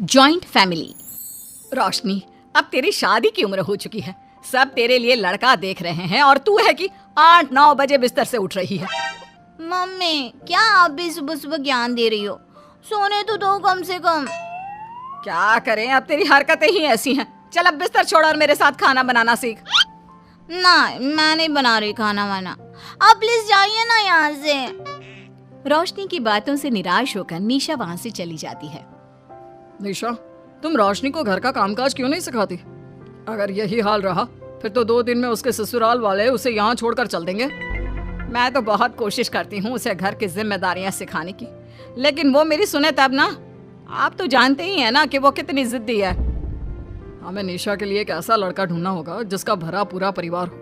Joint family. रोशनी, अब तेरी शादी की उम्र हो चुकी है, सब तेरे लिए लड़का देख रहे हैं और तू है कि 8-9 बजे बिस्तर से उठ रही है। मम्मी, क्या आप भी सुबह सुबह ज्ञान दे रही हो? सोने तो दो कम से कम। क्या करें, अब तेरी हरकतें ही ऐसी हैं। चल अब बिस्तर छोड़ और मेरे साथ खाना बनाना सीख। ना, मैं नहीं बना रही खाना वाना, आप प्लीज जाइए ना यहाँ से। रोशनी की बातों से निराश होकर निशा वहाँ से चली जाती है। निशा, तुम रोशनी को घर का कामकाज क्यों नहीं सिखाती? अगर यही हाल रहा फिर तो 2 दिन में उसके ससुराल वाले उसे यहाँ छोड़कर चल देंगे। मैं तो बहुत कोशिश करती हूँ उसे घर की जिम्मेदारियाँ सिखाने की, लेकिन वो मेरी सुने तब ना। आप तो जानते ही हैं ना कि वो कितनी जिद्दी है। हमें निशा के लिए एक ऐसा लड़का ढूंढना होगा जिसका भरा पूरा परिवार हो,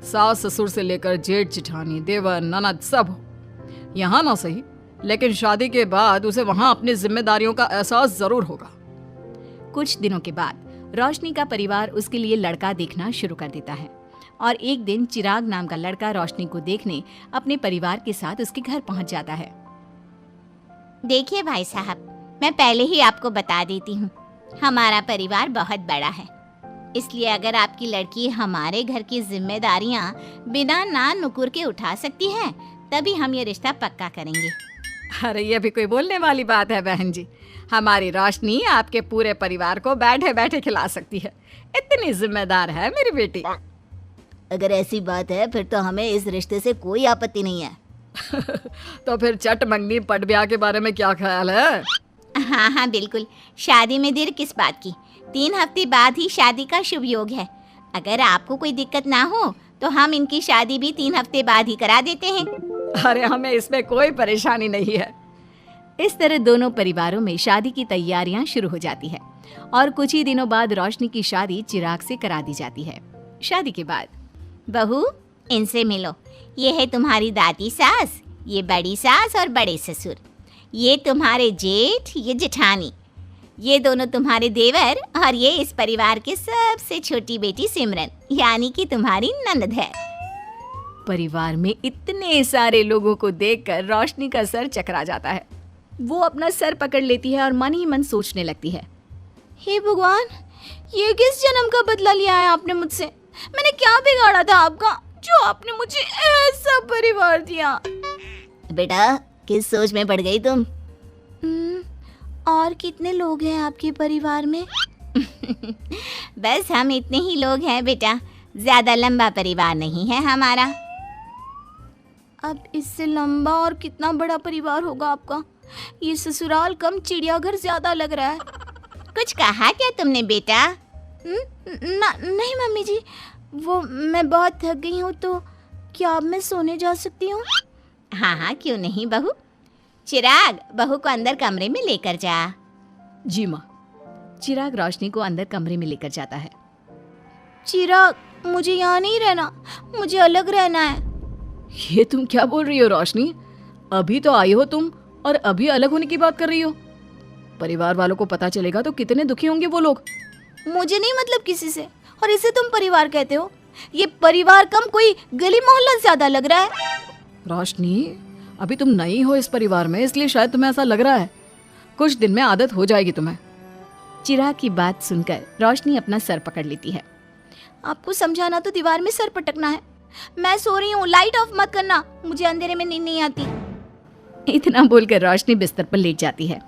सास ससुर से लेकर जेठ जिठानी देवर ननद सब हो। यहाँ ना सही, लेकिन शादी के बाद उसे वहाँ अपनी जिम्मेदारियों का एहसास जरूर होगा। कुछ दिनों के बाद रोशनी का परिवार उसके लिए लड़का देखना शुरू कर देता है और एक दिन चिराग नाम का लड़का रोशनी को देखने अपने परिवार के साथ उसके घर पहुंच जाता है। देखिए भाई साहब, मैं पहले ही आपको बता देती हूँ, हमारा परिवार बहुत बड़ा है, इसलिए अगर आपकी लड़की हमारे घर की जिम्मेदारियाँ बिना ना नुकुर के उठा सकती है तभी हम ये रिश्ता पक्का करेंगे। अरे ये भी कोई बोलने वाली बात है बहन जी। हमारी रोशनी आपके पूरे परिवार को बैठे बैठे खिला सकती है, इतनी जिम्मेदार है मेरी बेटी। अगर ऐसी बात है फिर तो हमें इस रिश्ते से कोई आपत्ति नहीं है। तो फिर चट मंगनी पट ब्याह के बारे में क्या ख्याल है? हाँ बिल्कुल, शादी में देर किस बात की, 3 हफ्ते बाद ही शादी का शुभ योग है। अगर आपको कोई दिक्कत ना हो तो हम इनकी शादी भी 3 हफ्ते बाद ही करा देते हैं। अरे हमें इसमें कोई परेशानी नहीं है। इस तरह दोनों परिवारों में शादी की तैयारियां शुरू हो जाती है और कुछ ही दिनों बाद रोशनी की शादी चिराग से करा दी जाती है। शादी के बाद, बहू इनसे मिलो, ये है तुम्हारी दादी सास, ये बड़ी सास और बड़े ससुर, ये तुम्हारे जेठ, ये जेठानी, ये दोनों तुम्हारे देवर और ये इस परिवार की सबसे छोटी बेटी सिमरन, यानी कि तुम्हारी ननद है। परिवार में इतने सारे लोगों को देखकर रोशनी का सर चकरा जाता है। वो अपना सर पकड़ लेती है और मन ही मन सोचने लगती है, हे भगवान, ये किस जन्म का बदला लिया है आपने मुझसे? मैंने क्या बिगाड़ा था आपका जो आपने मुझे ऐसा परिवार दिया? बेटा, किस सोच में पड़ गई तुम? और कितने लोग हैं आपके परिवार में? बस हम इतने ही लोग हैं बेटा, ज्यादा लंबा परिवार नहीं है हमारा। अब इससे लंबा और कितना बड़ा परिवार होगा आपका? ये ससुराल कम चिड़ियाघर ज्यादा लग रहा है। कुछ कहा क्या तुमने बेटा? नहीं मम्मी जी, वो मैं बहुत थक गई हूँ, तो क्या अब मैं सोने जा सकती हूँ? हाँ क्यों नहीं बहू। चिराग, बहू को अंदर कमरे में लेकर जा। जी माँ। चिराग रोशनी को अंदर कमरे में लेकर जाता है। चिराग, मुझे यहाँ नहीं रहना, मुझे अलग रहना है। ये तुम क्या बोल रही हो रोशनी? अभी तो आई हो तुम और अभी अलग होने की बात कर रही हो। परिवार वालों को पता चलेगा तो कितने दुखी होंगे वो लोग। मुझे नहीं मतलब किसी से, और इसे तुम परिवार कहते हो? ये परिवार कम कोई गली मोहल्ला ज्यादा लग रहा है। रोशनी, अभी तुम नई हो इस परिवार में, इसलिए शायद तुम्हें ऐसा लग रहा है। कुछ दिन में आदत हो जाएगी तुम्हें। चिराग की बात सुनकर रोशनी अपना सर पकड़ लेती है। आपको समझाना तो दीवार में सर पटकना है। मैं सो रही हूँ, लाइट ऑफ मत करना, मुझे अंधेरे में नींद नहीं आती। इतना बोलकर रोशनी बिस्तर पर लेट जाती है।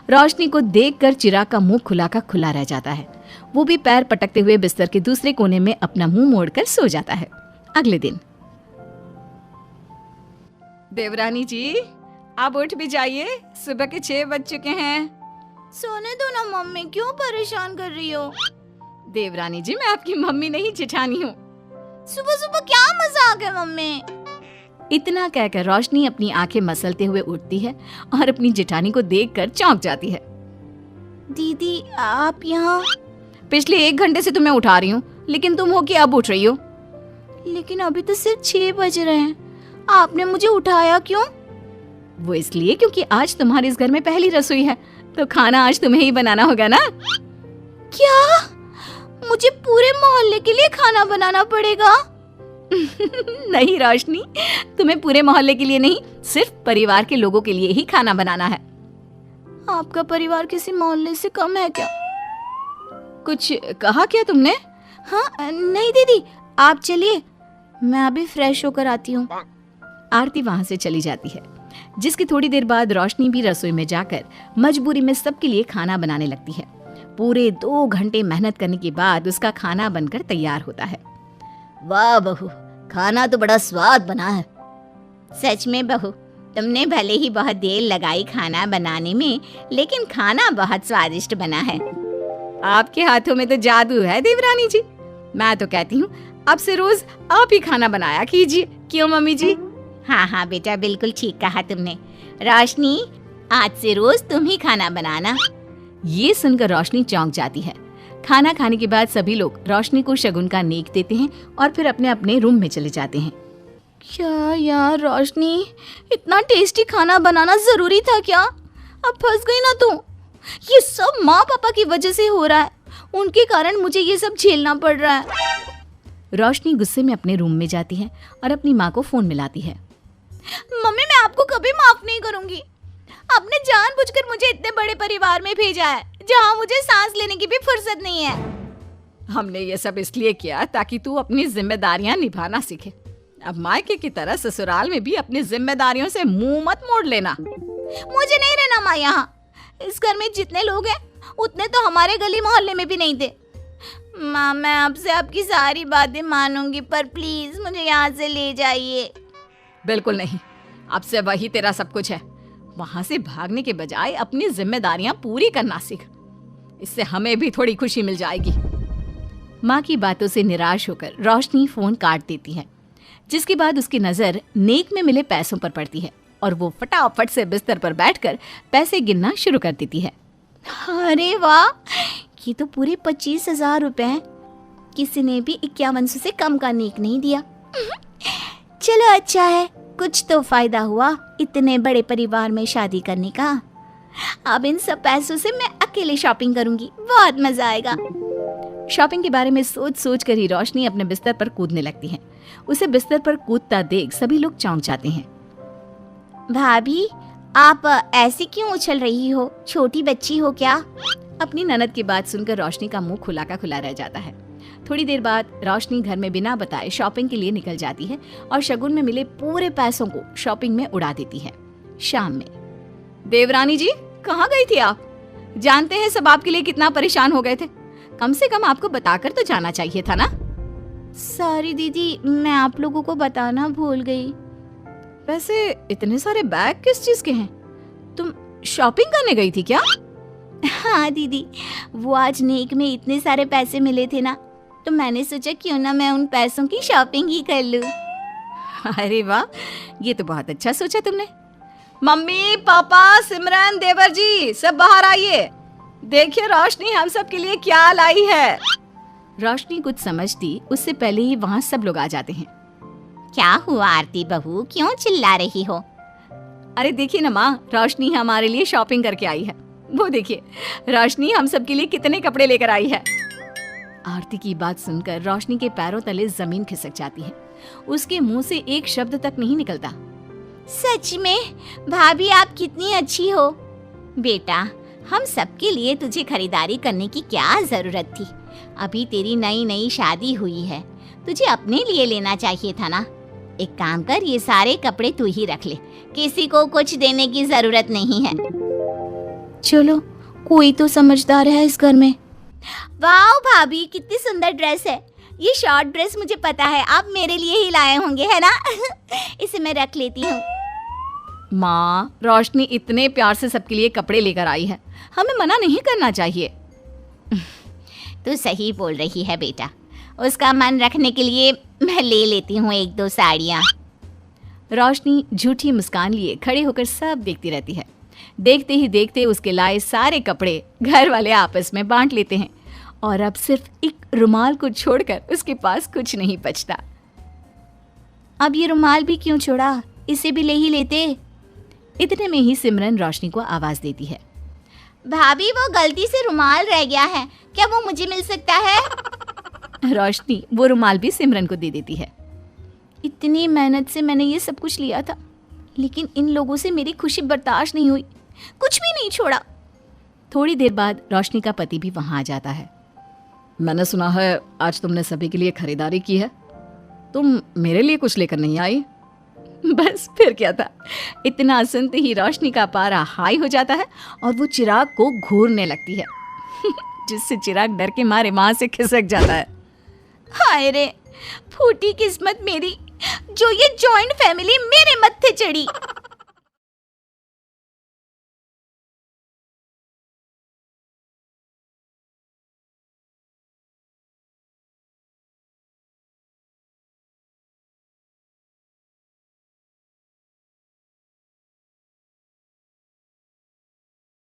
रोशनी को देखकर चिराग का मुंह खुला का खुला रह जाता है। वो भी पैर पटकते हुए बिस्तर के दूसरे कोने में अपना मुंह मोड़कर सो जाता है। अगले दिन, देवरानी जी, आप उठ भी जाइए, सुबह के 6 बज चुके हैं। सोने दो ना मम्मी, क्यों परेशान कर रही हो? देवरानी जी, मैं आपकी मम्मी नहीं जेठानी हूँ। सुबह सुबह क्या मजाक है मम्मी? इतना कहकर रोशनी अपनी आंखें मसलते हुए उठती है और अपनी जेठानी को देखकर चौंक जाती है। दीदी, आप यहाँ? पिछले 1 घंटे से तुम्हें उठा रही हूँ, लेकिन तुम हो कि अब उठ रही हो? लेकिन अभी तो सिर्फ 6 बज रहे हैं, आपने मुझे उठाया क्यों? वो इसलिए क्योंकि आज तुम्हारे इस घर में पहली रसोई है, तो खाना आज तुम्हें ही बनाना होगा ना। क्या? मुझे पूरे मोहल्ले के लिए खाना बनाना पड़ेगा? नहीं रोशनी, तुम्हें पूरे मोहल्ले के लिए नहीं, सिर्फ परिवार के लोगों के लिए ही खाना बनाना है। आपका परिवार किसी मोहल्ले से कम है क्या? कुछ कहा क्या तुमने? हाँ नहीं दीदी, आप चलिए, मैं अभी फ्रेश होकर आती हूँ। आरती वहां से चली जाती है, जिसकी थोड़ी देर बाद रोशनी भी रसोई में जाकर मजबूरी में सबके लिए खाना बनाने लगती है। पूरे 2 घंटे मेहनत करने के बाद उसका खाना बनकर तैयार होता है। वाह बहू, खाना तो बड़ा स्वाद बना है। सच में बहू, तुमने भले ही बहुत देर लगाई खाना बनाने में, लेकिन खाना बहुत स्वादिष्ट बना है। आपके हाथों में तो जादू है देवरानी जी। मैं तो कहती हूँ अब से रोज आप ही खाना बनाया कीजिए, क्यों मम्मी जी? हाँ हाँ बेटा, बिल्कुल ठीक कहा तुमने। रोशनी, आज से रोज तुम ही खाना बनाना। ये सुनकर रोशनी चौंक जाती है। खाना खाने के बाद सभी लोग रोशनी को शगुन का नेक देते हैं और फिर अपने अपने रूम में चले जाते हैं। क्या यार रोशनी, इतना टेस्टी खाना बनाना जरूरी था क्या? अब फंस गई ना तू। ये सब माँ पापा की वजह से हो रहा है, उनके कारण मुझे ये सब झेलना पड़ रहा है। रोशनी गुस्से में अपने रूम में जाती है और अपनी माँ को फोन मिलाती है। मम्मी, मैं आपको कभी माफ नहीं करूंगी। आपने जानबूझकर मुझे इतने बड़े परिवार में भेजा है, जहाँ मुझे सांस लेने की भी फुर्सत नहीं है। हमने ये सब इसलिए किया ताकि तू अपनी जिम्मेदारियां निभाना सीखे। अब मायके की तरह ससुराल में भी अपनी जिम्मेदारियों से मुंह मत मोड़ लेना। मुझे नहीं रहना माँ यहाँ। इस घर में जितने लोग हैं उतने तो हमारे गली मोहल्ले में भी नहीं थे। माँ, मैं आपसे आपकी सारी बातें मानूंगी, पर प्लीज मुझे यहाँ से ले जाइए। बिल्कुल नहीं, अब से वही तेरा सब कुछ है। वहां से भागने के बजाय अपनी जिम्मेदारियां पूरी करना सीख, इससे हमें भी थोड़ी खुशी मिल जाएगी। माँ की बातों से निराश होकर रोशनी फोन काट देती है, जिसके बाद उसकी नजर नेक में मिले पैसों पर पड़ती है और वो फटाफट से बिस्तर पर बैठकर पैसे गिनना शुरू कर देती है। अरे वाह, ये तो पूरे 25,000 रुपए हैं। किसी ने भी 5100 से कम का नेक नहीं दिया। चलो अच्छा है, कुछ तो फायदा हुआ इतने बड़े परिवार में शादी करने का। अब इन सब पैसों से मैं अकेले शॉपिंग करूंगी, बहुत मजा आएगा। शॉपिंग के बारे में सोच सोच कर ही रोशनी अपने बिस्तर पर कूदने लगती है। उसे बिस्तर पर कूदता देख सभी लोग चौंक जाते हैं। भाभी, आप ऐसे क्यों उछल रही हो? छोटी बच्ची हो क्या? अपनी ननद की बात सुनकर रोशनी का मुंह खुला का खुला रह जाता है। थोड़ी देर बाद रोशनी घर में बिना बताए शॉपिंग के लिए निकल जाती है और शगुन में मिले पूरे पैसों को शॉपिंग में उड़ा देती है। शाम में, देवरानी जी कहाँ गई थी आप? जानते हैं सब आपके लिए कितना परेशान हो गए थे। कम से कम आपको बताकर तो जाना चाहिए था ना। सॉरी दीदी, मैं आप लोगों को बताना भूल गई। वैसे इतने सारे बैग किस चीज के हैं? तुम शॉपिंग करने गई थी क्या? हाँ दीदी, वो आज नेक में इतने सारे पैसे मिले थे ना, तो मैंने सोचा क्यों ना मैं उन पैसों की शॉपिंग ही कर लूं। अरे वाह, ये तो बहुत अच्छा सोचा तुमने। मम्मी, पापा, सिमरन, देवर जी, सब बाहर आइए। देखिए रोशनी हम सब के लिए क्या लाई है। रोशनी कुछ समझती उससे पहले ही वहाँ सब लोग आ जाते हैं। क्या हुआ आरती बहू, क्यों चिल्ला रही हो? अरे देखिए ना माँ, रोशनी हमारे लिए शॉपिंग करके आई है। वो देखिए, रोशनी हम सब के लिए कितने कपड़े लेकर आई है। आरती की बात सुनकर रोशनी के पैरों तले जमीन खिसक जाती है। उसके मुंह से एक शब्द तक नहीं निकलता। सच में भाभी, आप कितनी अच्छी हो। बेटा, हम सबके लिए तुझे खरीदारी करने की क्या जरूरत थी? अभी तेरी नई नई शादी हुई है, तुझे अपने लिए लेना चाहिए था ना। एक काम कर, ये सारे कपड़े तू ही रख ले, किसी को कुछ देने की जरूरत नहीं है। चलो, कोई तो समझदार है इस घर में। वाह भाभी, कितनी सुंदर ड्रेस है। ये शॉर्ट ड्रेस मुझे पता है आप मेरे लिए ही लाए होंगे, है ना? इसे मैं रख लेती हूँ। माँ, रोशनी इतने प्यार से सबके लिए कपड़े लेकर आई है, हमें मना नहीं करना चाहिए। तू सही बोल रही है बेटा, उसका मन रखने के लिए मैं ले लेती हूँ 1-2 साड़ियाँ। रोशनी झूठी मुस्कान लिए खड़े होकर सब देखती रहती है। देखते ही देखते उसके लाए सारे कपड़े घर वाले आपस में बांट लेते हैं और अब सिर्फ एक रुमाल को छोड़कर उसके पास कुछ नहीं बचता। अब ये रुमाल भी क्यों छोड़ा, इसे भी ले ही लेते। इतने में ही सिमरन रोशनी को आवाज देती है। भाभी, वो गलती से रुमाल रह गया है, क्या वो मुझे मिल सकता है? रोशनी वो रुमाल भी सिमरन को दे देती है। इतनी मेहनत से मैंने ये सब कुछ लिया था, लेकिन इन लोगों से मेरी खुशी बर्दाश्त नहीं हुई, कुछ भी नहीं छोड़ा। थोड़ी देर बाद रोशनी का पति भी वहां आ जाता है। मैंने सुना है आज तुमने सभी के लिए खरीदारी की है। तुम मेरे लिए कुछ लेकर नहीं आई? बस फिर क्या था, इतना सुनते ही रोशनी का पारा हाई हो जाता है और वो चिराग को घूरने लगती है जिससे चिराग डर के मारे वहां से खिसक जाता है। हाय रे, फूटी किस्मत मेरी, जो ये जॉइंट फैमिली मेरे मत्थे चढ़ी।